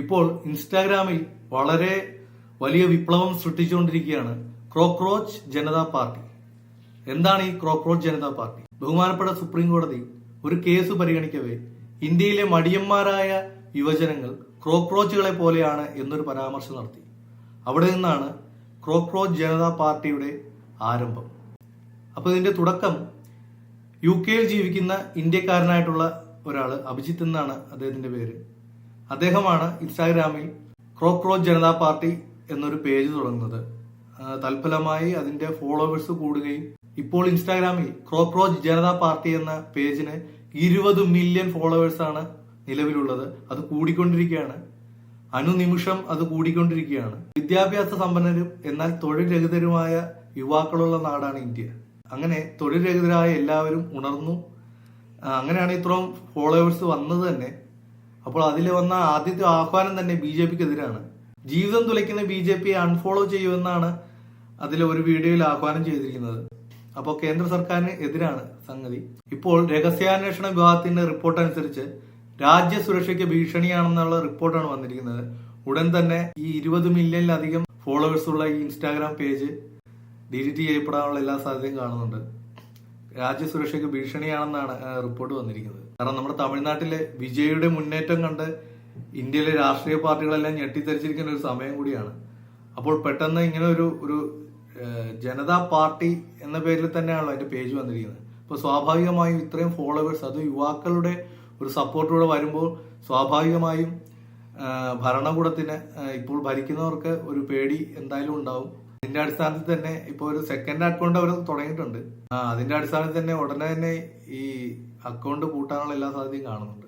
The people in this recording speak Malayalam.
ഇപ്പോൾ ഇൻസ്റ്റാഗ്രാമിൽ വളരെ വലിയ വിപ്ലവം സൃഷ്ടിച്ചുകൊണ്ടിരിക്കുകയാണ് കോക്രോച്ച് ജനതാ പാർട്ടി. എന്താണ് ഈ കോക്രോച്ച് ജനതാ പാർട്ടി? ബഹുമാനപ്പെട്ട സുപ്രീം കോടതി ഒരു കേസ് പരിഗണിക്കവേ ഇന്ത്യയിലെ മടിയന്മാരായ യുവജനങ്ങൾ കോക്രോച്ചുകളെ പോലെയാണ് എന്നൊരു പരാമർശം നടത്തി. അവിടെ നിന്നാണ് കോക്രോച്ച് ജനതാ പാർട്ടിയുടെ ആരംഭം. അപ്പോൾ ഇതിന്റെ തുടക്കം UK ജീവിക്കുന്ന ഇന്ത്യക്കാരനായിട്ടുള്ള ഒരാൾ, അഭിജിത്ത് എന്നാണ് അദ്ദേഹത്തിന്റെ പേര്. അദ്ദേഹമാണ് ഇൻസ്റ്റാഗ്രാമിൽ കോക്രോച്ച് ജനതാ പാർട്ടി എന്നൊരു പേജ് തുടങ്ങുന്നത്. തൽഫലമായി അതിന്റെ ഫോളോവേഴ്സ് കൂടുകയും ഇപ്പോൾ ഇൻസ്റ്റാഗ്രാമിൽ കോക്രോച്ച് ജനതാ പാർട്ടി എന്ന പേജിന് 20 മില്യൺ ഫോളോവേഴ്സാണ് നിലവിലുള്ളത്. അത് കൂടിക്കൊണ്ടിരിക്കുകയാണ്, അനുനിമിഷം അത് കൂടിക്കൊണ്ടിരിക്കുകയാണ്. വിദ്യാഭ്യാസ സമ്പന്നരും എന്നാൽ തൊഴിൽ രഹിതരുമായ യുവാക്കളുള്ള നാടാണ് ഇന്ത്യ. അങ്ങനെ തൊഴിൽ രഹിതരായ എല്ലാവരും ഉണർന്നു. അങ്ങനെയാണ് ഇത്രയും ഫോളോവേഴ്സ് വന്നത് തന്നെ. അപ്പോൾ അതിൽ വന്ന ആദ്യത്തെ ആഹ്വാനം തന്നെ BJPക്ക് എതിരാണ്. ജീവിതം തുലയ്ക്കുന്ന BJP അൺഫോളോ ചെയ്യുമെന്നാണ് അതിൽ ഒരു വീഡിയോയിൽ ആഹ്വാനം ചെയ്തിരിക്കുന്നത്. അപ്പോൾ കേന്ദ്ര സർക്കാരിന് എതിരാണ് സംഗതി. ഇപ്പോൾ രഹസ്യാന്വേഷണ വിഭാഗത്തിന്റെ റിപ്പോർട്ട് അനുസരിച്ച് രാജ്യസുരക്ഷയ്ക്ക് ഭീഷണിയാണെന്നുള്ള റിപ്പോർട്ടാണ് വന്നിരിക്കുന്നത്. ഉടൻ തന്നെ ഈ 20 മില്യണിലധികം ഫോളോവേഴ്സ് ഉള്ള ഈ ഇൻസ്റ്റാഗ്രാം പേജ് ഡിലീറ്റ് ചെയ്യപ്പെടാനുള്ള എല്ലാ സാധ്യതയും കാണുന്നുണ്ട്. രാജ്യസുരക്ഷയ്ക്ക് ഭീഷണിയാണെന്നാണ് റിപ്പോർട്ട് വന്നിരിക്കുന്നത്. കാരണം നമ്മുടെ തമിഴ്നാട്ടിലെ വിജയുടെ മുന്നേറ്റം കണ്ട് ഇന്ത്യയിലെ രാഷ്ട്രീയ പാർട്ടികളെല്ലാം ഞെട്ടിത്തെറിച്ചിരിക്കുന്ന ഒരു സമയം കൂടിയാണ്. അപ്പോൾ പെട്ടെന്ന് ഇങ്ങനെ ഒരു ജനതാ പാർട്ടി എന്ന പേരിൽ തന്നെയാണല്ലോ അതിന്റെ പേജ് വന്നിരിക്കുന്നത്. അപ്പോൾ സ്വാഭാവികമായും ഇത്രയും ഫോളോവേഴ്സ്, അത് യുവാക്കളുടെ ഒരു സപ്പോർട്ടൂടെ വരുമ്പോൾ സ്വാഭാവികമായും ഭരണകൂടത്തിന്, ഇപ്പോൾ ഭരിക്കുന്നവർക്ക് ഒരു പേടി എന്തായാലും ഉണ്ടാവും. അതിന്റെ അടിസ്ഥാനത്തിൽ തന്നെ ഇപ്പോൾ ഒരു സെക്കൻഡ് അക്കൗണ്ട് അവർ തുടങ്ങിയിട്ടുണ്ട്. അതിന്റെ അടിസ്ഥാനത്തിൽ തന്നെ ഉടനെ തന്നെ ഈ അക്കൗണ്ട് പൂട്ടാനുള്ള എല്ലാ സാധ്യതയും കാണുന്നുണ്ട്.